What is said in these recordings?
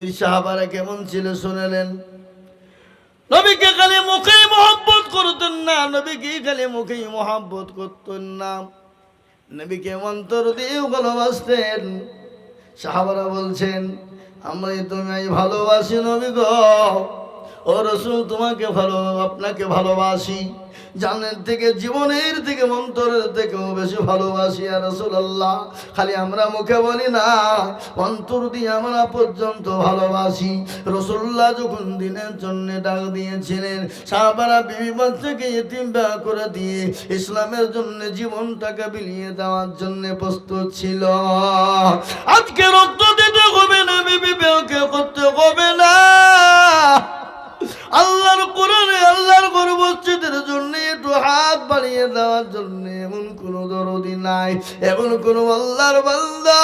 সাহাবারা কেমন ছিল শুনলেন। নবীকে খালি মুখেই মহব্বত করতেন না, নবীকে খালি মুখেই মহব্বত করতেন না, নবীকে অন্তর দিয়েও ভালোবাসতেন। সাহাবারা বলছেন, আমরা তোমায় ভালোবাসি নবী গো, ও রাসূল তোমাকে আপনাকে ভালোবাসি, জানের থেকে জীবনের থেকে অন্তরের থেকেও বেশি ভালোবাসি ইয়া রাসূলুল্লাহ। খালি আমরা মুখে বলি না, অন্তর দিয়ে আমরা পর্যন্ত ভালোবাসি। রাসূলুল্লাহ যখন দিনের জন্য ডাক দিয়েছিলেন, সাহাবারা বিবি বাচ্চাকে ইতিম করে দিয়ে ইসলামের জন্য জীবনটাকে বিলিয়ে দেওয়ার জন্য প্রস্তুত ছিল। আজকে রক্ত দিতে হবে না, বিবি বিয়ে করতে হবে না, আল্লাহর কোরআনে আল্লাহর ঘর মসজিদের জন্য একটু হাত বাড়িয়ে দেওয়ার জন্য এমন কোন দরদি নাই, এমন কোন আল্লাহর বান্দা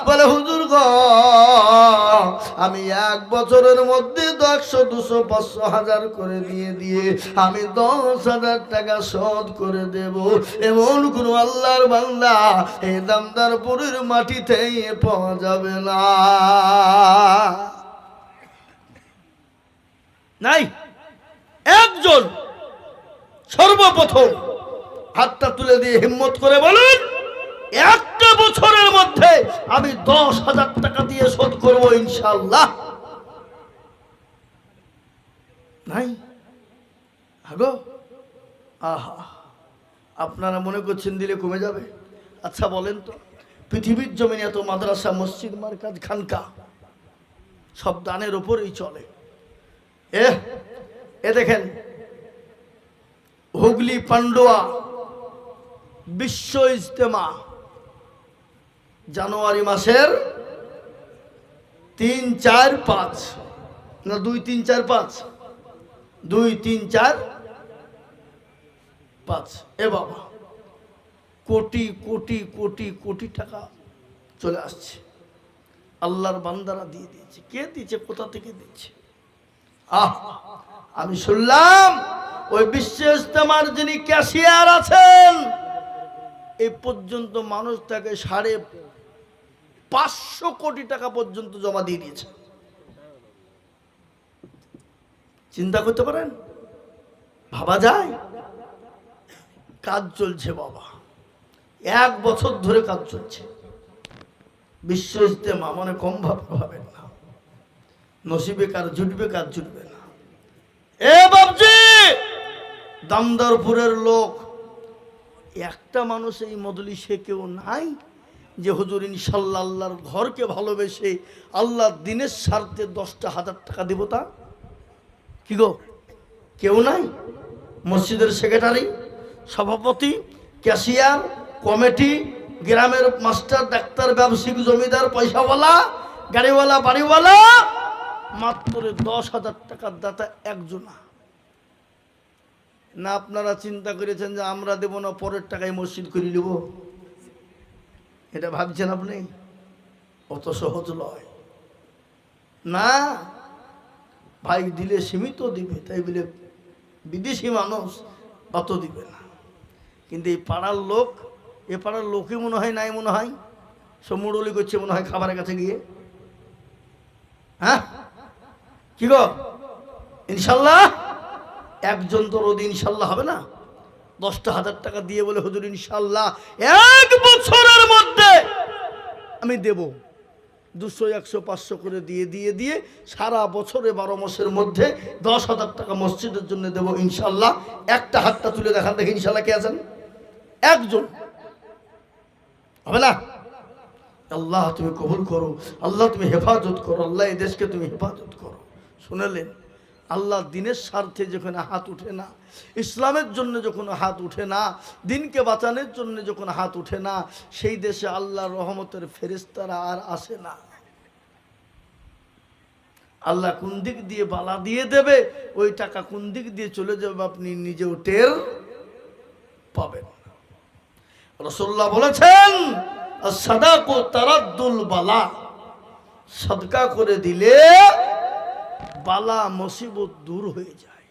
বলে হুজুর গো আমি 1 বছরের মধ্যে 100, 200, 500, 1000 করে দিয়ে আমি 10,000 টাকা শোধ করে দেব, এমন কোন আল্লাহর বান্দা এই দামদারপুরের মাটিতে পাওয়া যাবে না। নাই একজন সর্বপ্রথম হাতটা তুলে দিয়ে হিম্মত করে বলুন, 1 বছরের মধ্যে আমি 10,000 টাকা দিয়ে শোধ করব ইনশাআল্লাহ। নাই আগো আহা, আপনারা মনে করছেন দিলে কমে যাবে? আচ্ছা বলেন তো, পৃথিবীর জমিনে এত মাদ্রাসা, মসজিদ, মার্কাজ, খানকা সব দানের উপরেই চলে। এ দেখেন হুগলি পান্ডুয়া বিশ্ব ইজতেমা জানুয়ারি মাসের 3, 4, 5 না 2, 3, 4, 5 2, 3, 4, 5 এ বাবা কোটি কোটি কোটি কোটি টাকা চলে আসছে, আল্লাহর বান্দারা দিয়ে দিয়েছে। কে দিয়েছে, কোথা থেকে দিচ্ছে? আমি শুনলাম ওই বিশ্ব ইজতেমার যিনি ক্যাশিয়ার আছেন এই পর্যন্ত মানুষ তাকে 550 কোটি টাকা পর্যন্ত জমা দিয়ে দিয়েছে। চিন্তা করতে পারেন, ভাবা যায়? কাজ চলছে বাবা, 1 বছর ধরে কাজ চলছে। বিশ্ব ইজতেমা মানে কম ভাবেন না, নসিবে কার জুটবে কার জুটবে না। এ বাবজি দামদারপুরের লোক একটা মানুষ এই মজলিসে কেউ নাই যে হুজুর ইনশাআল্লাহ আল্লাহর ঘরকে ভালোবেসে আল্লাহর দিনের স্বার্থে 10,000 টাকা দিব? তা কি গো, কেউ নাই? মসজিদের সেক্রেটারি, সভাপতি, ক্যাশিয়ার, কমিটি, গ্রামের মাস্টার, ডাক্তার, ব্যবসায়িক, জমিদার, পয়সাওয়ালা, গাড়িওয়ালা, বাড়িওয়ালা, মাত্র 10,000 টাকার দাতা একজন না। আপনারা চিন্তা করেছেন যে আমরা দেব না, পরের টাকায় মসজিদ করে নেব? এটা ভাবছেন আপনি? অত সহজ নয় না ভাই, দিলে সীমিত দিবে, তাই বলে বিদেশি মানুষ অত দিবে না। কিন্তু এই পাড়ার লোক, এ পাড়ার লোকই মনে হয় নাই, মনে হয় সব মুড়লি করছে মনে হয় খাবারের কাছে গিয়ে। হ্যাঁ কি গো, ইনশাল্লাহ একজন তো রোদ ইনশাল্লাহ হবে না? 10,000 টাকা দিয়ে বলে হুজুর ইনশাল্লাহ 1 বছরের মধ্যে আমি দেব, 200, 100, 500 করে দিয়ে সারা বছরে 12 মাসের মধ্যে 10,000 টাকা মসজিদের জন্য দেব ইনশাল্লাহ। একটা হাতটা তুলে দেখান দেখি ইনশাল্লাহ কে আছেন? একজন হবে না? আল্লাহ তুমি কবুল করো, আল্লাহ তুমি হেফাজত করো, আল্লাহ এই দেশকে তুমি হেফাজত করো। শুনলেন, আল্লাহ দিনের স্বার্থে যখন হাত উঠে না, ইসলামের জন্য যখন হাত উঠে না, দিনকে বাঁচানোর জন্য যখন হাত উঠে না, সেই দেশে আল্লাহর রহমতের ফেরেশতারা আর আসে না। আল্লাহ কোন দিক দিয়ে বালা দিয়ে দেবে, ওই টাকা কোন দিক দিয়ে চলে যাবে আপনি নিজেও টের পাবেন। রাসূলুল্লাহ বলেছেন, সাদাকু তারাদ্দুল বালা, সাদকা করে দিলে বালা মুসিবত দূর হয়ে যায়।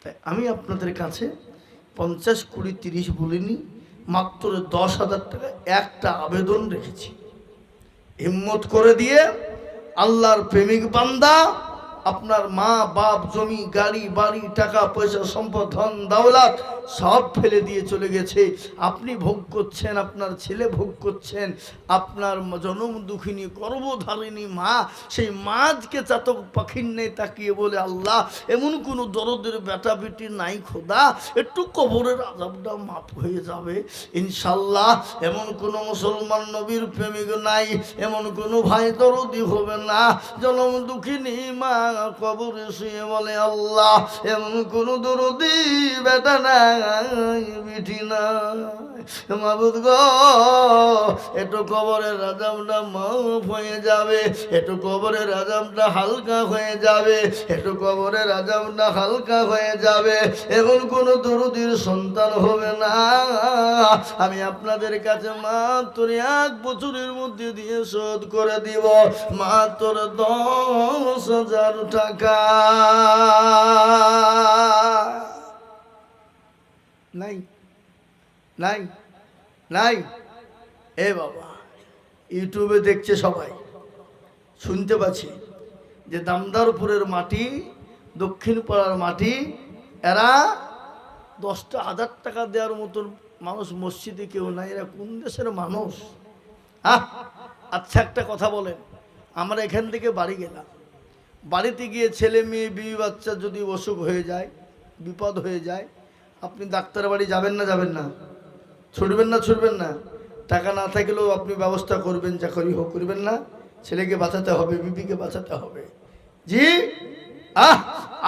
তাই আমি আপনাদের কাছে 50, 20, 30 বলিনি, মাত্র 10,000 টাকা একটা আবেদন রেখেছি। হিম্মত করে দিয়ে আল্লাহর প্রেমিক বান্দা আপনার মা বাপ জমি গাড়ি বাড়ি টাকা পয়সা সম্পদ ধন দৌলত সব ফেলে দিয়ে চলে গেছে, আপনি ভোগ করছেন, আপনার ছেলে ভোগ করছেন, আপনার জনম দুঃখিনী গর্ভধারিণী মা, সেই মাছকে চাতক পাখির নেই তাকিয়ে বলে আল্লাহ এমন কোনো দরদের বেটা বেটি নাই খোদা, একটু কবরের আযাবটা মাফ হয়ে যাবে ইনশাল্লাহ। এমন কোনো মুসলমান নবীর প্রেমিক নাই, এমন কোনো ভাই দরদি হবে না জনম দুঃখিনী মা কবরে শুয়ে বলে আল্লাহ এমন কোনো দরদি বেটা নাই বিটি নাই, মাবুদ গো একটু কবরের আযাবটা মাফ হয়ে যাবে, একটু কবরের আযাবটা হালকা হয়ে যাবে, একটু কবরের আযাবটা হালকা হয়ে যাবে। এমন কোনো দরদির সন্তান হবে না, আমি আপনাদের কাছে মাত্র 1 বছরের মধ্যে দিয়ে শোধ করে দিব মাত্র 10,000 টাকা। নাই নাই নাই এ বাবা, ইউটিউবে দেখছে সবাই, শুনতে পাচ্ছি যে দামদারপুরের মাটি, দক্ষিণ পাড়ার মাটি, এরা 10,000 টাকা দেওয়ার মতন মানুষ মসজিদে কেউ নাই, এরা কোন দেশের মানুষ? আচ্ছা একটা কথা বলেন, আমরা এখান থেকে বাড়ি গেলাম, বাড়িতে গিয়ে ছেলে মেয়ে বিবি বাচ্চা যদি অসুখ হয়ে যায়, বিপদ হয়ে যায়, আপনি ডাক্তার বাড়ি যাবেন না? যাবেন না? ছুটবেন না? ছুটবেন না? টাকা না থাকলেও আপনি ব্যবস্থা করবেন, যা করি হোক, করবেন না? ছেলেকে বাঁচাতে হবে, বিবিকে বাঁচাতে হবে। জি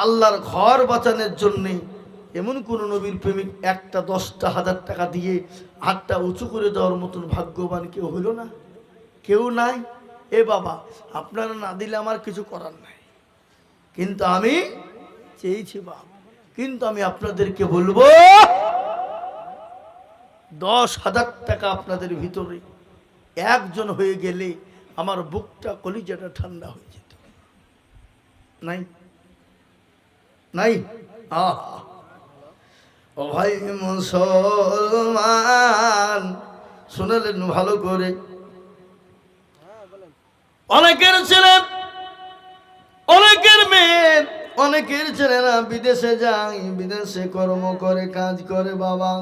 আল্লাহর ঘর বাঁচানোর জন্যে এমন কোন নবীর প্রেমিক একটা 10,000 টাকা দিয়ে হাতটা উঁচু করে দেওয়ার মতন ভাগ্যবান কেউ হইল না? কেউ নাই। এ বাবা, আপনারা না দিলে আমার কিছু করার নাই, কিন্তু আমি চেয়েছি বাপ, কিন্তু আমি আপনাদেরকে বলবো 10,000 টাকা আপনাদের ভিতরে একজন হয়ে গেলে আমার বুকটা কলিজাটা ঠান্ডা হয়ে যেত। নাই নাই ও ভাই মুসলমান, শুনলেন ভালো করে, অনেকের ছেলে, অনেকের মেয়ে, অনেকের ছেলেরা বিদেশে যায়, বিদেশে কর্ম করে, কাজ করে। বাবা,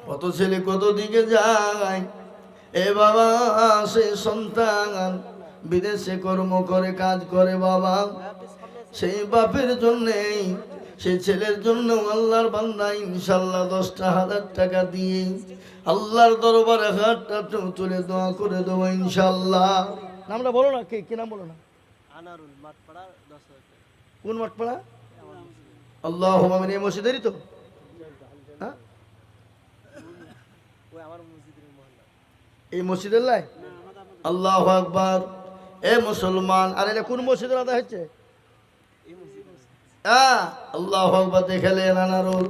কত ছেলে কত দিকে যায়, এ বাবা সে সন্তান বিদেশে কর্ম করে, কাজ করে। বাবা, সেই বাপের জন্যেই, সেই ছেলের জন্য আল্লাহর বান্দা ইনশাল্লাহ 10,000 টাকা দিয়ে আল্লাহর দরবারে হাতটা তুলে দোয়া করে দেবো ইনশাল্লাহ। নামটা বলো না, কি নাম বলো না? আনারুল, মাঠপাড়া, 10,000 টাকা। কোন মাঠপাড়া? আল্লাহ মামিন, এই মসজিদেরই তো? হ্যাঁ, এই মসজিদের লাই। আল্লাহু আকবার। এ মুসলমান, আর এটা কোন মসজিদের আদায় হচ্ছে? আল্লাহু আকবার। দেখলেন আনারুল,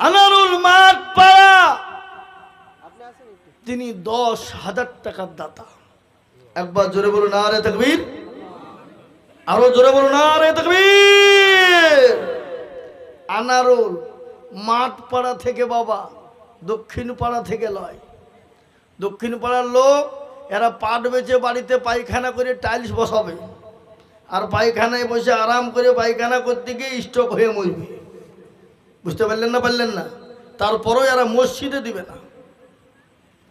আনারুল মাঠপাড়া, তিনি 10,000 টাকার দাতা। একবার জোরে বলুন নারে তাকবীর, আরো জোরে বলুন নারে তাকবীর। আনারুল মাঠপাড়া থেকে বাবা, দক্ষিণ পাড়া থেকে লয়, দক্ষিণ পাড়ার লোক, এরা পাট বেচে বাড়িতে পায়খানা করে টাইলস বসাবে, আর পায়খানায় বসে আরাম করে পায়খানা করতে গিয়ে স্ট্রোক হয়ে মরবে। বুঝতে পারলেন না? পারলেন না? তারপরও এরা মসজিদে দিবে না।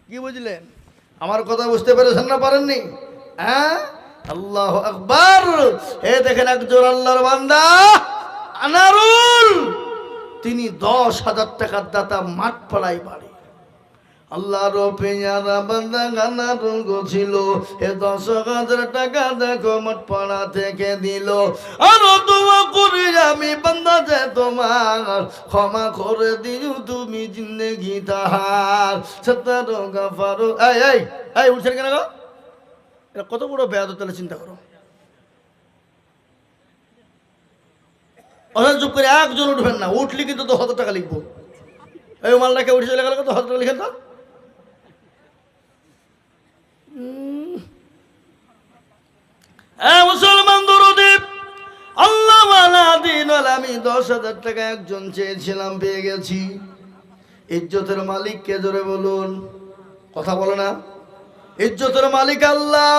কি বুঝলেন? আমার কথা বুঝতে পেরেছেন না? পারেননি? হ্যাঁ, আল্লাহু আকবার। এ দেখেন একজন আল্লাহর বান্দা আনারুল, তিনি 10,000 টাকার দাতা, মাঠপাড়ায় বাড়ি। আল্লাহর পেয়ারা বান্দা আনারুল ছিল, এ 10,000 টাকা দেখো মাঠপাড়া থেকে দিল। আর দোয়া করি আমি বান্দা যে তোমার ক্ষমা করে দিও তুমি জিন্দেগি তাহার সত্তারো গাফারো। এই এই এই উঠছেন কেন গো? এটা কত বড় বেয়াদব, তাহলে চিন্তা করো। অথচ চুপ করে একজন উঠবেন না, উঠলে কিন্তু 10,000 টাকা লিখবো। এই মালটাকে উঠে চলে গেল, 10,000 টাকা লিখেন তো। মুসলমান দরদি, আল্লাহ ওয়ালা দিন ওয়ালা, আমি 10,000 টাকা একজন চেয়েছিলাম, পেয়ে গেছি। ইজ্জতের মালিক কে? জোরে বলুন, কথা বলো না। ইজ্জতের মালিক আল্লাহ।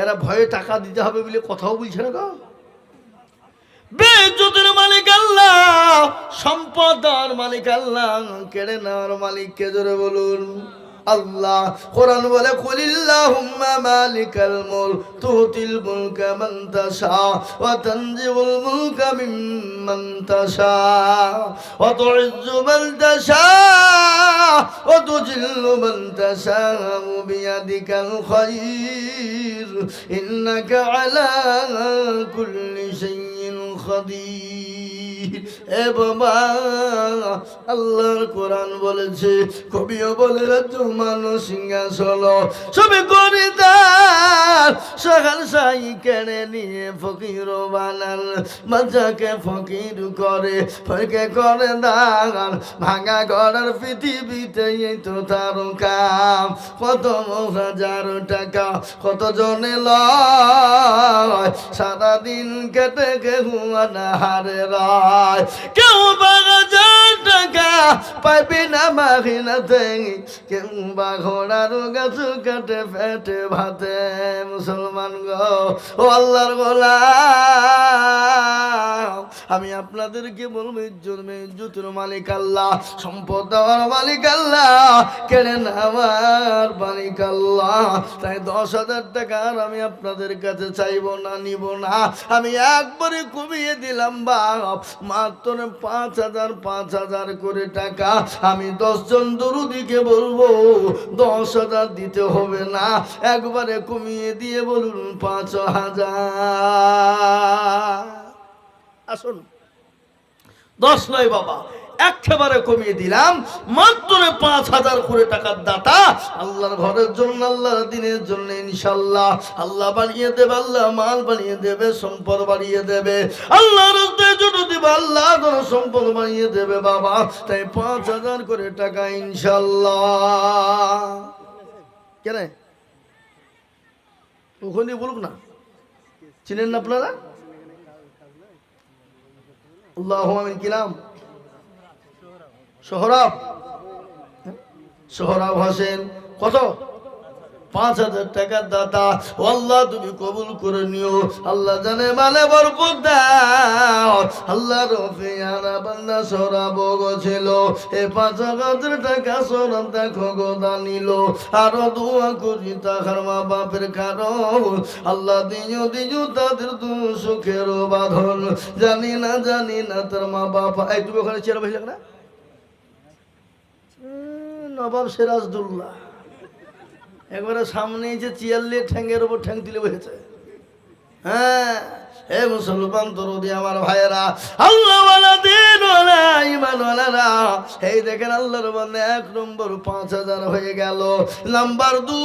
এরা ভয়ে টাকা দিতে হবে বলে কথাও বলছে না গো। বেইজ্জতের মালিক আল্লাহ, সম্পদ দেওয়ার মালিক আল্লাহ, কেড়ে নেওয়ার মালিক কে? জোরে বলুন আল্লাহ। কোরআন বলে কুলিল্লাহুম্মা মালিকাল মুলক তুতিল মুলকা মান তাশা ওয়া তানজিউল মুলকা মিম্মান তাশা ওয়া তুইজ্জু মান তাশা ওয়া তুজিল্লু মান তাশা বিয়াদিকাল খায়র ইন্নাকা আলা কুল্লি শাইইন কাদির। এ বাবা, আল্লাহর কোরআন বলেছে, কবিও বলে মানুষ সিংহাসন সবে করে তার সকাল সাই কেড়ে নিয়ে ফকির বানান, বাচ্চাকে ফকির করে ফকে করে দান, ভাঙা ঘরের পৃথিবীতে এই তো তার কাম। কত হাজার টাকা কত জনে লয়, সারাদিন কেটে কেউ হারে রায়, কেউ 12,000 টাকা পাইবি না মাহিনাতে, কেউ বা ঘোড়ার গাছ কাটে পেটে ভাতে। মুসলমান গো, ও আল্লাহর গোলাম, আমি আপনাদেরকে বলবো ইজ্জতের মালিক আল্লাহ, সম্পদ দেওয়ার মালিক আল্লাহ, কেড়ে নেওয়ার মালিক আল্লাহ। তাই 10,000 টাকা আমি আপনাদের কাছে চাইবো না, নিব না। আমি একবারে কমিয়ে দিলাম বাপ, মাত্র 5,000 করে টাকা। আমি 10 জন দরুদিকে বলবো 10,000 দিতে হবে না, একবারে কমিয়ে দিয়ে বলুন 5,000। আসুন, 10 নয় বাবা, একেবারে কমিয়ে দিলাম, মাত্র 5,000 করে টাকার দাতা। আল্লাহর ঘরের জন্য, আল্লাহর দিনের জন্য ইনশাআল্লাহ আল্লাহ বাড়িয়ে দেবে, আল্লাহ মাল বাড়িয়ে দেবে, সম্পদ বাড়িয়ে দেবে। আল্লাহর রাস্তায় জন্য দিবে, আল্লাহ ধন সম্পদ বাড়িয়ে দেবে বাবা। তাই 5,000 করে টাকা ইনশাআল্লাহ। কেন ওখানে বলুক না, চিনেন না আপনারা? আল্লাহু আমিন। কি নাম? সোহরাব হোসেন। কত? 5,000 টাকার দাতা। ও আল্লাহ, তুমি কবুল করে নিও। আল্লাহ জানে মানে বরকত দাও। আল্লাহ রফিয়ানা বান্দা সোহরাব ছিল, এ 5,000 টাকা সোহরাব দেখো গোদা নিল। আরো দোয়া করি তাহার মা বাপের কারণ, আল্লাহ দিও তাদের দু সুখের বাঁধন। জানি না তার মা বাবা। এই তুমি ওখানে চেয়ার বসে না? নবাব সিরাজদৌল্লা একবারে সামনে যে চেয়ার নিয়ে ঠ্যাঙ্গের উপর ঠ্যাং তুলে বসেছে। হ্যাঁ, হে মুসলমান দরদি আমার ভাইয়েরা, আল্লাহওয়ালা দিনওয়ালা ঈমানওয়ালারা, এই দেখেন আল্লাহর বন্দে 1 নম্বর 5,000 হয়ে গেল। নাম্বার 2,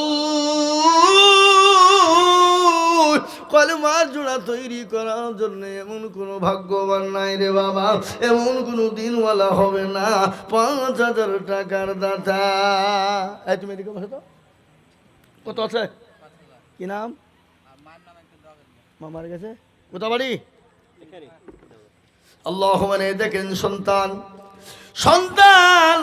কলেমার জোড়া তৈরি করার জন্য এমন কোনো ভাগ্যবান নাই রে বাবা, এমন কোনো দিনওয়ালা হবে না 5,000 টাকার দাতা। এই তুমি এদিকে বসে তো, কত আছে? কি নাম? মামার কাছে। কোথা বাড়ি? আল্লাহ মানে দেখেন, সন্তান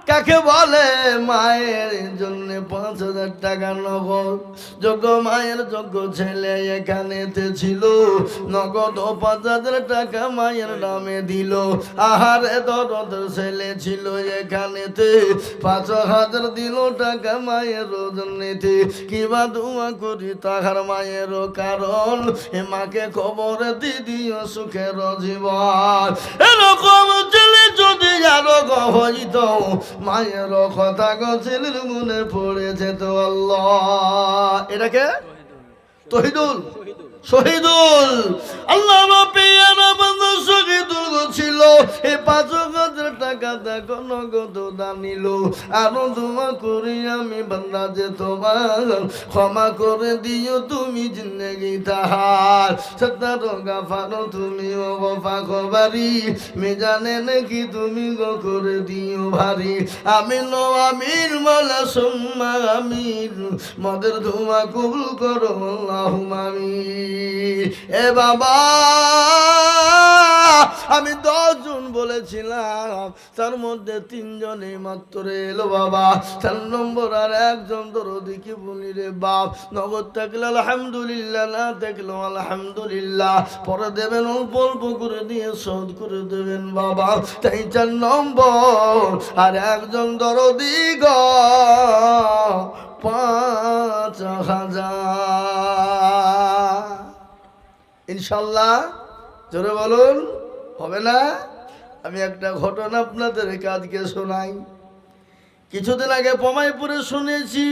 কাকে বলে? মায়ের জন্য 5,000 টাকা নগদ। যোগ্য মায়ের যোগ্য ছেলে এখানেতে ছিল, নগদ 5,000 টাকা মায়ের নামে দিল। আহারে দরদ ছেলে ছিল এখানেতে, 5,000 দিল টাকা মায়ের জন্যতে। কিবা দোয়া করি তাহার মায়ের কারণ, এ মাকে খবর দিদিও সুখের জীবন। এরকম ছেলে যদি আরো হইত, মায়ের কথা ছেলের মনে পড়েছে তো আল্লাহ। এটাকে শহীদুল আল্লাহ শহীদুল ছিল। এই 5,000 টাকা দেখো নগদ দানিল। আরো দোয়া করি আমি বান্দা যে তোমার ক্ষমা করে দিও তুমি জিন্দেগি তাহার। সত্তর গাফারো তুমি ও পাখবারি, মিজানে নাকি তুমি গো করে দিও ভারী। আমিন আমিন মাওলা সুম্মা আমিন, মদের ধোয়া কবুল করো আল্লাহুম্মা আমিন। এ বাবা, আমি 10 জন বলেছিলাম, তার মধ্যে 3 জনই মাত্র এলো বাবা। 4 নম্বর আর একজন দরদি কি বলি রে বাপ, নগদ থাকলে আলহামদুলিল্লাহ, না থাকলে আলহামদুলিল্লাহ, পরে দেবেন অল্প অল্প করে দিয়ে শোধ করে দেবেন বাবা। তাই 4 নম্বর আর একজন দরদি গো 5,000 ইনশাল্লাহ। জোরে বলুন, হবে না? আমি একটা ঘটনা আপনাদেরকে আজকে শোনাই। কিছুদিন আগে পমাইপুরে শুনেছি,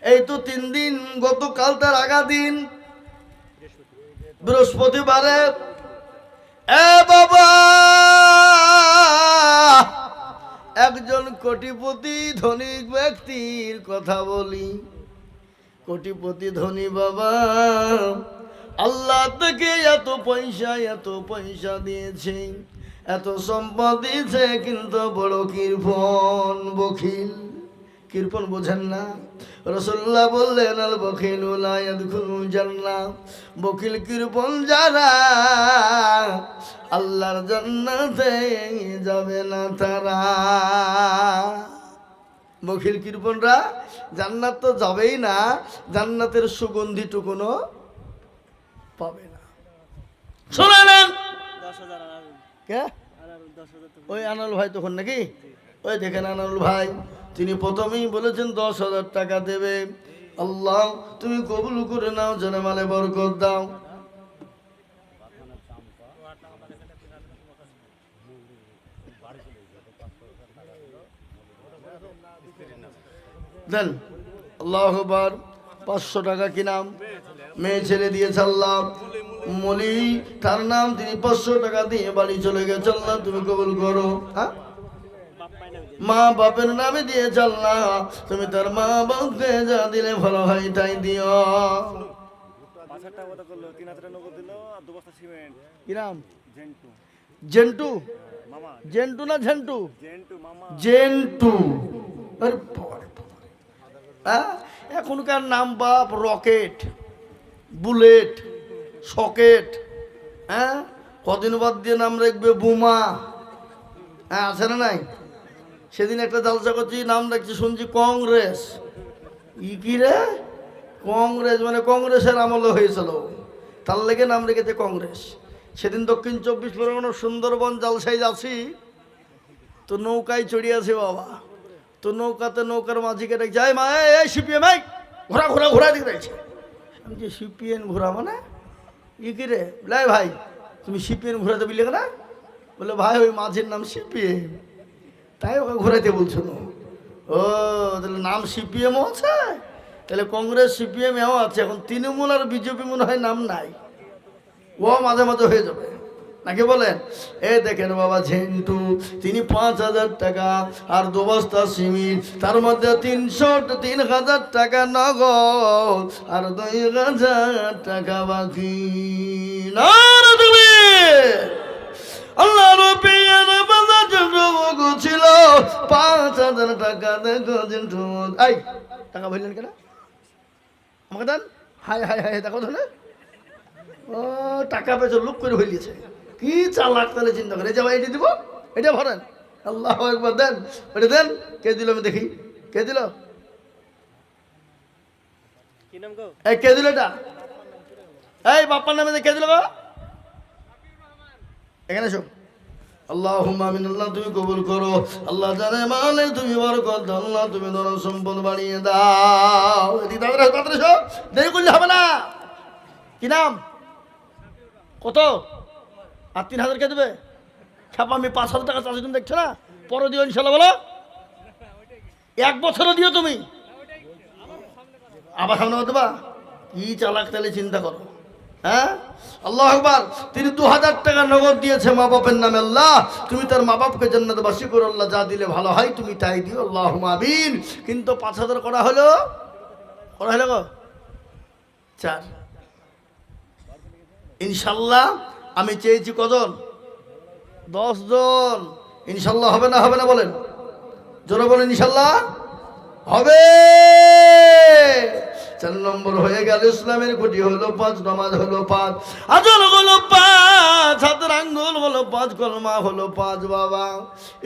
এই তো 3 দিন, গতকাল তার আগা দিন বৃহস্পতিবারে এ বাবা একজন কোটিপতি ধনী ব্যক্তির কথা বলি। কোটিপতি ধনী বাবা, আল্লাহ থেকে এত পয়সা দিয়েছে, এত সম্পদ দিয়েছে, কিন্তু বড় কৃপণ, বখিল। কৃপণ বোঝেন না? রাসূলুল্লাহ বললেন, আল বখিলু লা ইয়াদখুলুল জান্নাহ, বখিল কৃপণ যারা আল্লাহর জান্নাতে যাবে না তারা। বখিল কৃপণরা জান্নাত তো যাবেই না, জান্নাতের সুগন্ধিটুকুনো পাবে না। শুনেন, কে ওই আনাল ভাই তখন নাকি, ওই দেখেন আনাল ভাই, তিনি প্রথমেই বলেছেন 10,000 টাকা দেবে। আল্লাহ তুমি কবুল করে নাও, জানে মালে বরকত দাও। দেন আল্লাহু আকবার। 500 টাকা কি নাম? মেয়ে ছেলে দিয়েছে আল্লাহ, মলি তার নাম, তিনি 500 টাকা দিয়ে বাড়ি চলে গেছে। আল্লাহ তুমি কবুল করো। হ্যাঁ, মা বাপের নামে দিয়েছে আল্লাহ, তুমি তার মা বাপকে যা দিলে ভালো হয় তাই দিও। কি নাম? জেন্টু, জেন্টু না ঝেন্টু? জেন্টু। এখনকার নাম বাপ রকেট, বুলেট, সকেট। হ্যাঁ, কদিন বাদ দিয়ে নাম রাখবে বোমা। হ্যাঁ, আছে না নাই? সেদিন একটা জালসা করছি, নাম রাখছি শুনছি কংগ্রেস। কি রে কংগ্রেস? মানে কংগ্রেসের আমলে হয়েছিল, তার লেগে নাম রেখেছে কংগ্রেস। সেদিন দক্ষিণ 24 পরগনার সুন্দরবন জালসায় যাচ্ছি, তো নৌকায় চড়িয়েছে বাবা। তো নৌকাতে নৌকার মাঝিকে ডাক যায়, মা এই সিপিএম, এই ঘোরা ঘোরা ঘোরা দিকে রয়েছে। আমি যে সিপিএন ঘোরা মানে কি রে? বলে ভাই তুমি সিপিএন ঘোরাতে বিলে না? বলে ভাই ওই মাঝির নাম সিপিএম, তাই ওকে ঘোরাইতে বলছো না? ও তাহলে নাম সিপিএমও আছে, তাহলে কংগ্রেস সিপিএম এও আছে। এখন তৃণমূল আর বিজেপি মনে হয় নাম নাই, ও মাঝে মাঝে হয়ে যাবে নাকি বলেন? এ দেখেন বাবা ঝেন্টু, তিনি 5,000 টাকা আর 2 বস্তা সিমেন্ট, তার মধ্যে 3,000 টাকা নগদ আর 2,000 টাকা বাকি। না তুমি আল্লাহ রবির বাজার ছিল 5,000 টাকা। দেখো ঝেন্টু, এই টাকা বললেন কেন আমাকে দেন? হাই হাই হাই, দেখো ধরে ও টাকা পেয়েছে, লুক করে হইলিয়েছে। কি চালাক, তাহলে চিন্তা করে যাবো, এটা দিব, এটা ভরেন। আল্লাহ একবার দেন, ওটা দেন। কে দিল আমি দেখি, কে দিল? এই কে দিল এটা? এই বাপ্পার নামে কে দিল? এখানে শোন। আল্লাহুম্মা আমিন। আল্লাহ তুমি কবুল করো, আল্লাহ জানে মানে তুমি বরকত দাও, আল্লাহ তুমি ধন সম্পদ বাড়িয়ে দাও। এদিকে তাড়াতাড়ি সব, দেরি করলে হবে না। কি নাম? কত? আর 3,000 কে দেবে? ছাপা আমি 5,000 টাকা চাচ্ছি, তুমি দেখছো না? পরে দিও ইনশাল্লাহ। বলো 1 বছরও দিও তুমি, আবার সামনে দেবা। কি চালাক, তাহলে চিন্তা করো। হ্যাঁ, আল্লাহ আকবার। তিনি 2,000 টাকা নগদ দিয়েছে মা বাপের নামে। আল্লাহ তুমি তার মা বাপকে জান্নাতবাসী করো, আল্লাহ যা দিলে ভালো হয় তুমি তাই দিও, আল্লাহুম্মা আমিন। কিন্তু 5,000 করা হলো গো 4। ইনশাল্লাহ আমি চেয়েছি কজন? 10 জন। ইনশাল্লাহ হবে না? হবে না বলেন, জোরে বলেন ইনশাল্লাহ হবে। 4 নম্বর হয়ে গেল ইসলামের খুঁটি হলো 5, নামাজ হলো 5, আজল হলো 5, হাতের আঙ্গুল হলো 5, কলমা হলো 5 বাবা।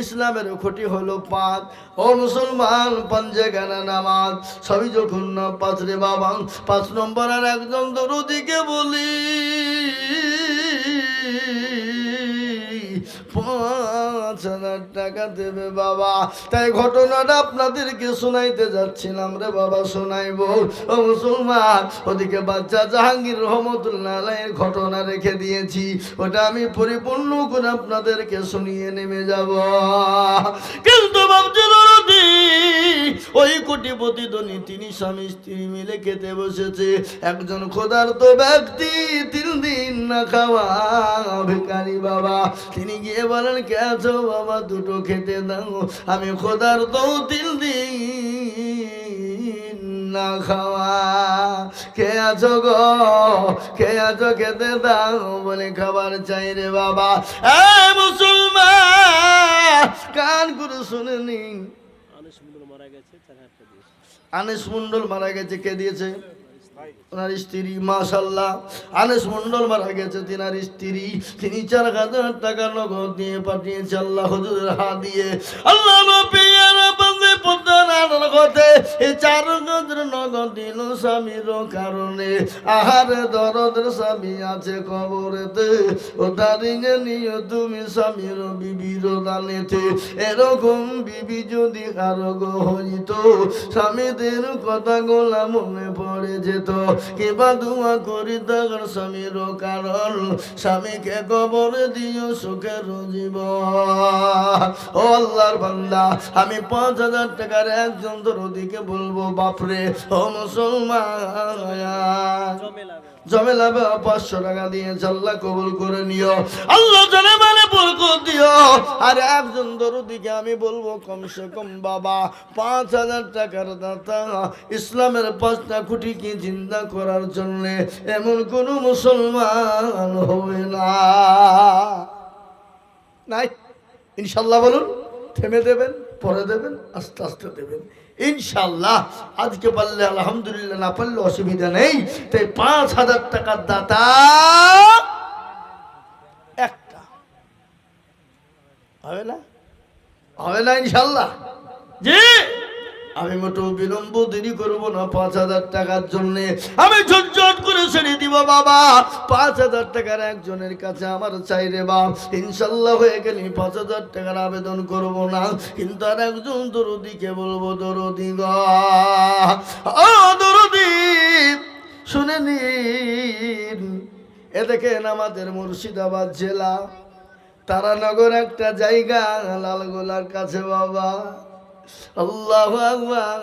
ইসলামের খুঁটি হলো 5। ও মুসলমান, পাঞ্জে গানা নামাজ সবই যখন না 5 রে বাবা। 5 নম্বর আর একজন দরদিকে বলি 5,000 টাকা দেবে বাবা। তাই ঘটনাটা আপনাদেরকে শোনাইতে যাচ্ছিলাম রে বাবা, শোনাইবো। ও মুসলমান, ওদিকে বাচ্চা জাহাঙ্গীর রহমতুল্লাহ আলাইহির ঘটনা রেখে দিয়েছি, ওটা আমি পরিপূর্ণ করে আপনাদেরকে শুনিয়ে নেমে যাব। কিন্তু ভাবছি দরদি, ওই কোটিপতি ধনী তিনি স্বামী স্ত্রী মিলে খেতে বসেছে। একজন ক্ষুধার্ত ব্যক্তি 3 দিন না খাওয়া ভিখারি বাবা, তিনি গিয়ে বলেন কে আছো বাবা, দুটো খেতে দাও, আমি ক্ষুধার্ত 3 দিন না খাওয়া। কে আছো গো, কে আছো, খেতে দাও। বলে খাবার চাই রে বাবা। এই মুসলমান, কান করে শুনে নিন। আনিস মন্ডল মারা গেছে, কে দিয়েছে? ওনার স্ত্রী। মাশাআল্লাহ, আনিস মন্ডল মারা গেছে, তিনার স্ত্রী। তিনি 4,000 টাকা নগদ দিয়ে পাঠিয়েছে আল্লাহ হুজুরের হাত দিয়ে। আল্লাহ নবীর বন্দে পদ্মার নগদে এই 4,000 নগদ দিল স্বামীর কারণে। আহারে দরদের স্বামী আছে কবরেতে, ও দাঁড়িয়ে নিয়ে তুমি স্বামীর বিবির দানেতে। এরকম বিবি যদি কারো গো হইত, স্বামীদের কথা গোলা মনে পড়ে যেত। কিবা দোয়া করি তার স্বামীর কারণ, স্বামীকে কবরে দিও সুখের জীবন। ও আল্লাহর বান্দা, আমি 5,000 টাকার একজন দরদিকে বলবো বাপরে। ও মুসলমান, জমেলা 500 টাকা দিয়ে আল্লাহ কবুল করে নিও, আল্লাহ জানে মানে বরকত দিও। আর একজন দরদিকে আমি বলবো কমসে কম বাবা 5,000 টাকার দাতা। ইসলামের 5টা খুঁটিকে জিন্দা করার জন্য এমন কোন মুসলমান হবে না। নাই ইনশাল্লাহ বলুন। থেমে দেবেন, পরে দেবেন, আস্তে আস্তে দেবেন ইনশাল্লাহ। আজকে পারলে আলহামদুলিল্লাহ, না পারলে অসুবিধা নেই। তাই 5,000 টাকার দাতা একটা হবে না, হবে না ইনশাল্লাহ। জি, আমি মোটেও বিলম্ব দেরি করবো না। 5,000 টাকার জন্য আমি ঝটঝট করে ছেড়ে দিব বাবা। 5,000 টাকার একজনের কাছে আমার চাই রে বাপ। ইনশাল্লাহ হয়ে গেলে 5,000 টাকার আবেদন করব না, কিন্তু আর একজন দরদিকে বলবো দরদি গো, ও দরদি শুনে নিন। এ দেখেন আমাদের মুর্শিদাবাদ জেলা তারানগর একটা জায়গা লালগোলার কাছে বাবা। আল্লাহু আকবার।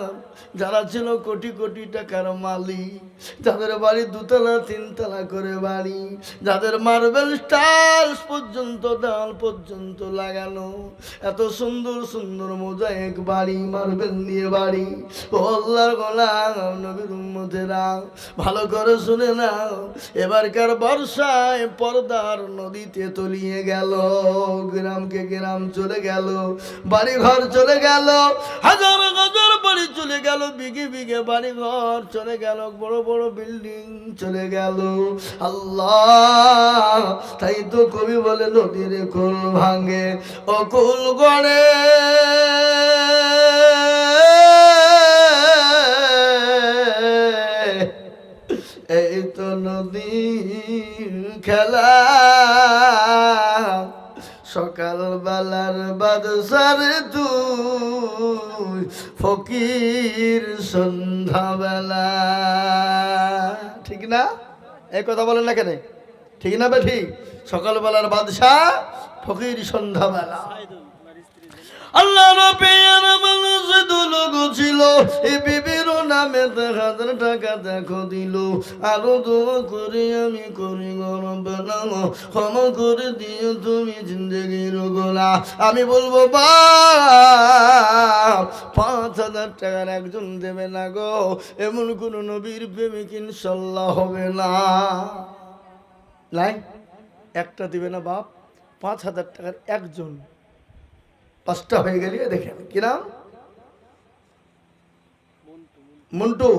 যারা ছিল কোটি কোটি টাকার মালিক, যাদের বাড়ি 2 তলা 3 তলা করে বাড়ি, যাদের মার্বেল টাইলস পর্যন্ত দেওয়াল পর্যন্ত লাগানো, এত সুন্দর সুন্দর মোজাইক বাড়ি, মার্বেল দিয়ে বাড়ি। ও আল্লাহর গোলাম নবীর উম্মতেরা, ভালো করে শুনে নাও। এবারকার বর্ষায় পর্দার নদীতে তলিয়ে গেল, গ্রামকে গ্রাম চলে গেল, বাড়ি ঘর চলে গেল, হাজার হাজার বাড়ি চলে গেল, বিঘে বিঘে বাড়ি ঘর চলে গেল, বড় বড় বিল্ডিং চলে গেল। আল্লাহ, তাই তো কবি বলে নদীর কুল ভাঙে ও কুল গড়ে। এই তো নদীর খেলা, সকাল বেলার বাদশার তুই ফকির সন্ধ্যাবেলা। ঠিক না? এই কথা বলেন না কেন? ঠিক না বে ঠিক? সকালবেলার বাদশাহ, ফকির সন্ধ্যাবেলা। আল্লাহ নবীর মানুষ দুলোক ছিল, এই বিবির নামে 1,000 টাকা দেখো দিল। আরো দোয়া করি আমি করি গরম বেলাম, ক্ষমা করে দিও তুমি জিন্দগির গোলা। আমি বলবো বাপ 5,000 টাকার একজন দেবে না গো, এমন কোন নবীর প্রেমিক ইনশাল্লাহ হবে না। লাইন একটা দিবে না বাপ, 5,000 টাকার একজন। 5টা হয়ে গেলে দেখেন কি নাম? মন্টু।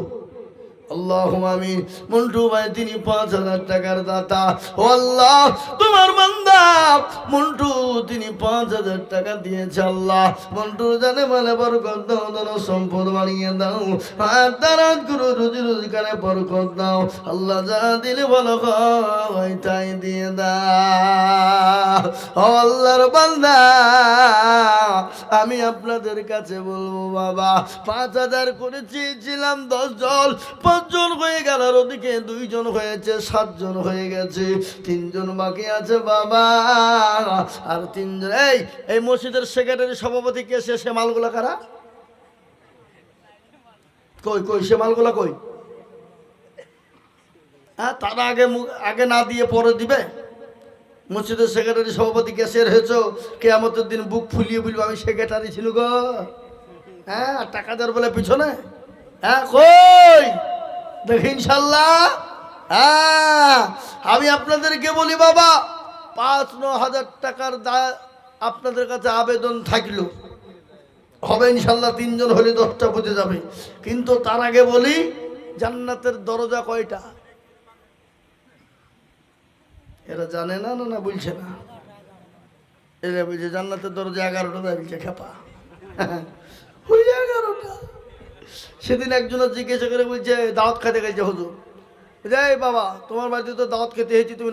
আল্লাহুম্মা আমিন। মন্টু ভাই তিনি 5,000 টাকার দাতা। ও আল্লাহ, তোমার বান্দা মন্টু তিনি 5,000 টাকা দিয়েছে। আল্লাহ মন্টু জানে মানে বরকত দাও, ধন সম্পদ বাড়িয়ে দাও, হাত দারাজ গুরু রুজি রোজগারে বরকত দাও। আল্লাহ যা দিলে ভালো হয় তাই দিয়ে দাও। ও আল্লাহর বান্দা, আমি আপনাদের কাছে বলবো বাবা, 5,000 করে চেয়েছিলাম 10 জন, 5 জন হয়ে গেল, আর ওদিকে 2 জন হয়েছে, 7 জন হয়ে গেছে, 3 জন বাকি আছে বাবা। আর 3 জন এই মসজিদের সেক্রেটারি সভাপতি কে? সে মালগুলা কারা? কই কই সে মালগুলা কই? হ্যাঁ, তারা আগে না দিয়ে পরে দিবে? মসজিদের সেক্রেটারি সভাপতি ক্যাশিয়ার হয়েছ, কিয়ামতের দিন বুক ফুলিয়ে বলবো আমি সেক্রেটারি ছিল গো। হ্যাঁ, আর টাকা দেওয়ার বলে পিছনে। হ্যাঁ কই দেখি ইনশাল্লাহ। হ্যাঁ, আমি আপনাদেরকে বলি বাবা, 5-9 হাজার টাকার আপনাদের কাছে আবেদন থাকলো, হবে ইনশাল্লাহ। 3 জন হলে 10টা বুঝে যাবে। কিন্তু তার আগে বলি, জান্নাতের দরজা কয়টা? এরা জানে না না বলছে না? এরা বলছে জান্নাতের দরজা 11টা বলছে খেপা। ওই 11টা। সেদিন একজন জিজ্ঞাসা করে বলছে দাওয়াত খেতে গেছে হুজুর, এই বাবা তোমার বাড়িতে তো দাওয়াত খেতে হয়েছে, তুমি